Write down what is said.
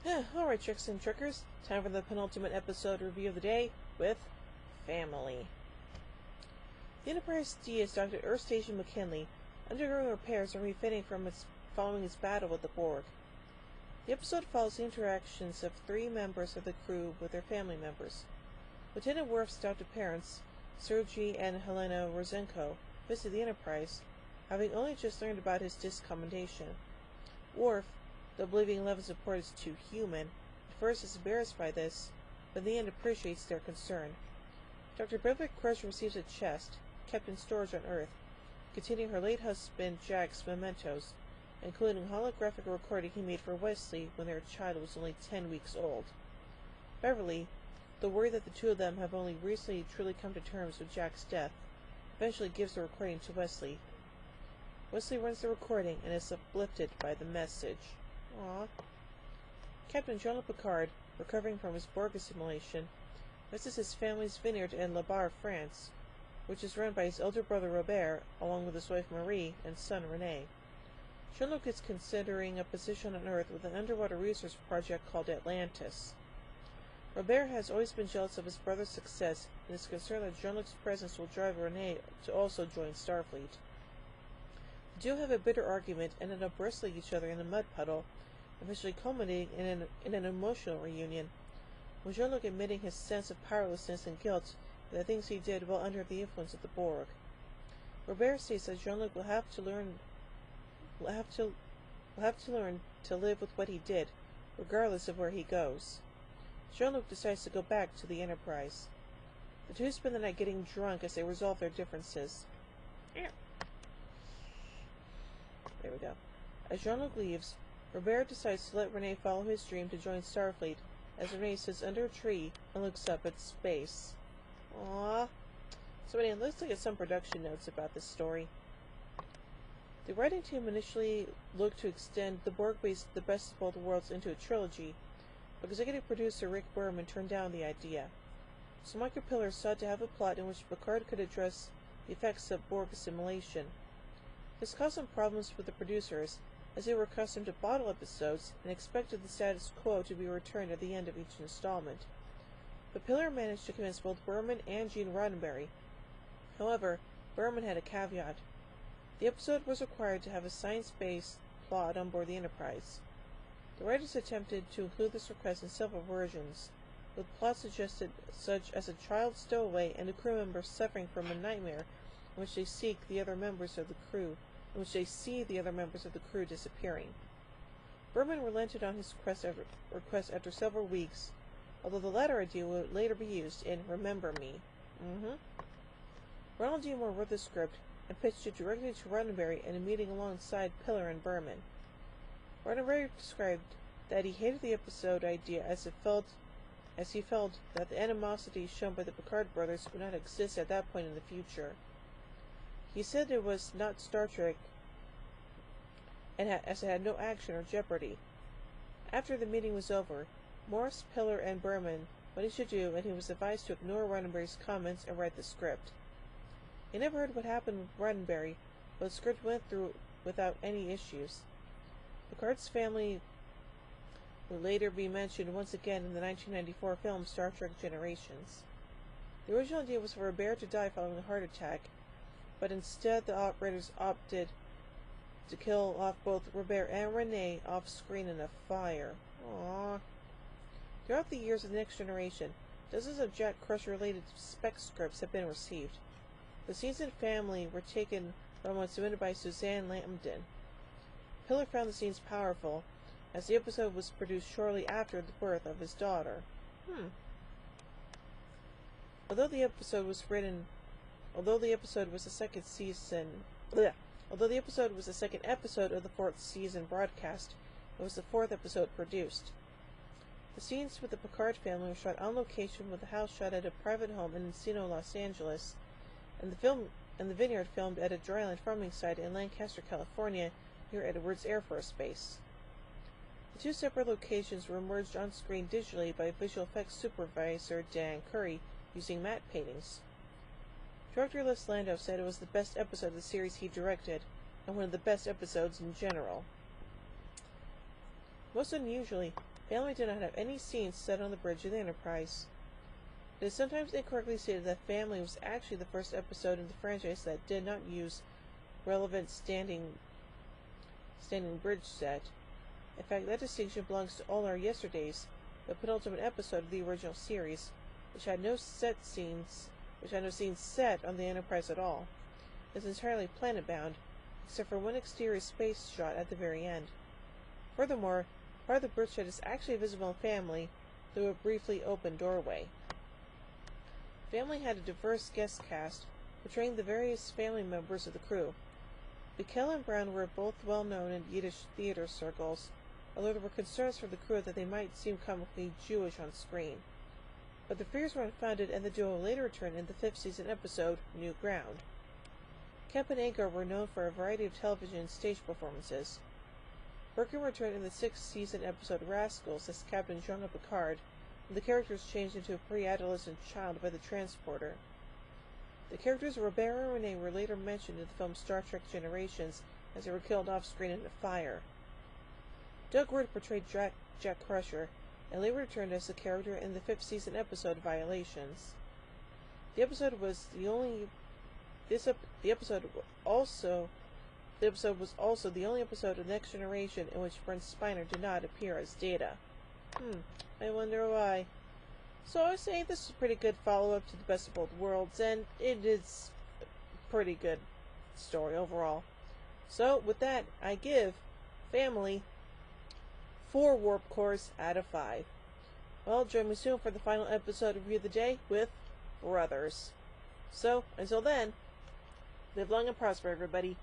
Alright, tricks and trickers, time for the penultimate episode review of the day with Family. The Enterprise D is docked at Earth Station McKinley, undergoing repairs and refitting following its battle with the Borg. The episode follows the interactions of three members of the crew with their family members. Lieutenant Worf's adopted parents, Sergei and Helena Rosenko, visit the Enterprise, having only just learned about his discommendation. Worf, though believing Eleven's support is too human, at first is embarrassed by this, but in the end appreciates their concern. Dr. Beverly Crusher receives a chest, kept in storage on Earth, containing her late husband Jack's mementos, including a holographic recording he made for Wesley when their child was only 10 weeks old. Beverly, though worried that the two of them have only recently truly come to terms with Jack's death, eventually gives the recording to Wesley. Wesley runs the recording and is uplifted by the message. Aww. Captain Jean-Luc Picard, recovering from his Borg assimilation, visits his family's vineyard in La Barre, France, which is run by his elder brother Robert, along with his wife Marie and son Rene. Jean-Luc is considering a position on Earth with an underwater research project called Atlantis. Robert has always been jealous of his brother's success and is concerned that Jean-Luc's presence will drive Rene to also join Starfleet. The two have a bitter argument and end up wrestling each other in a mud puddle, eventually culminating in an emotional reunion, with Jean-Luc admitting his sense of powerlessness and guilt for the things he did while under the influence of the Borg. Robert states that Jean-Luc will have to learn to live with what he did, regardless of where he goes. Jean-Luc decides to go back to the Enterprise. The two spend the night getting drunk as they resolve their differences. There we go. As Jean-Luc leaves, Robert decides to let Rene follow his dream to join Starfleet, as Rene sits under a tree and looks up at space. Aww. So anyway, let's look at some production notes about this story. The writing team initially looked to extend the Borg-based The Best of Both Worlds into a trilogy, but executive producer Rick Berman turned down the idea. So Michael Piller sought to have a plot in which Picard could address the effects of Borg assimilation. This caused some problems with the producers, as they were accustomed to bottle episodes and expected the status quo to be returned at the end of each installment. But Piller managed to convince both Berman and Gene Roddenberry. However, Berman had a caveat. The episode was required to have a science-based plot on board the Enterprise. The writers attempted to include this request in several versions, with plots suggested such as a child stowaway and a crew member suffering from a nightmare in which they see the other members of the crew disappearing. Berman relented on his request after several weeks, although the latter idea would later be used in Remember Me. Ronald D. Moore wrote the script and pitched it directly to Roddenberry in a meeting alongside Piller and Berman. Roddenberry described that he hated the episode idea as he felt that the animosity shown by the Picard brothers would not exist at that point in the future. He said it was not Star Trek, as it had no action or jeopardy. After the meeting was over, Morris, Piller, and Berman what he should do, and he was advised to ignore Roddenberry's comments and write the script. He never heard what happened with Roddenberry, but the script went through without any issues. Picard's family would later be mentioned once again in the 1994 film Star Trek Generations. The original idea was for Robert to die following a heart attack, but instead the operators opted to kill off both Robert and Rene off-screen in a fire. Aww. Throughout the years of the Next Generation, dozens of Jack Crusher-related spec scripts have been received. The scenes in Family were taken from one submitted by Suzanne Lambden. Piller found the scenes powerful, as the episode was produced shortly after the birth of his daughter. Although the episode was the second episode of the fourth season broadcast, it was the fourth episode produced. The scenes with the Picard family were shot on location with the house shot at a private home in Encino, Los Angeles, and the vineyard filmed at a dryland farming site in Lancaster, California, near Edwards Air Force Base. The two separate locations were merged on screen digitally by visual effects supervisor Dan Curry using matte paintings. Director Les Landau said it was the best episode of the series he directed, and one of the best episodes in general. Most unusually, Family did not have any scenes set on the bridge of the Enterprise. It is sometimes incorrectly stated that Family was actually the first episode in the franchise that did not use relevant standing bridge set. In fact, that distinction belongs to All Our Yesterdays, the penultimate episode of the original series, which had no scenes set on the Enterprise at all. It is entirely planet-bound, except for one exterior space shot at the very end. Furthermore, part of the bridgehead is actually visible in Family through a briefly open doorway. Family had a diverse guest cast, portraying the various family members of the crew. Bickel and Brown were both well known in Yiddish theater circles, although there were concerns from the crew that they might seem comically Jewish on screen. But the fears were unfounded, and the duo later returned in the 5th season episode, New Ground. Kemp and Agar were known for a variety of television and stage performances. Birkin returned in the 6th season episode Rascals as Captain Jean Picard, and the characters changed into a pre-adolescent child by the transporter. The characters Robert and Renee were later mentioned in the film Star Trek Generations as they were killed off-screen in a fire. Doug Wood portrayed Jack Crusher, and later returned as the character in the 5th season episode Violations. The episode was also the only episode of Next Generation in which Brent Spiner did not appear as Data. I wonder why. So I say this is a pretty good follow-up to The Best of Both Worlds, and it is a pretty good story overall. So with that, I give Family 4 warp cores out of 5. Well, join me soon for the final episode review of the day with Brothers. So, until then, live long and prosper, everybody.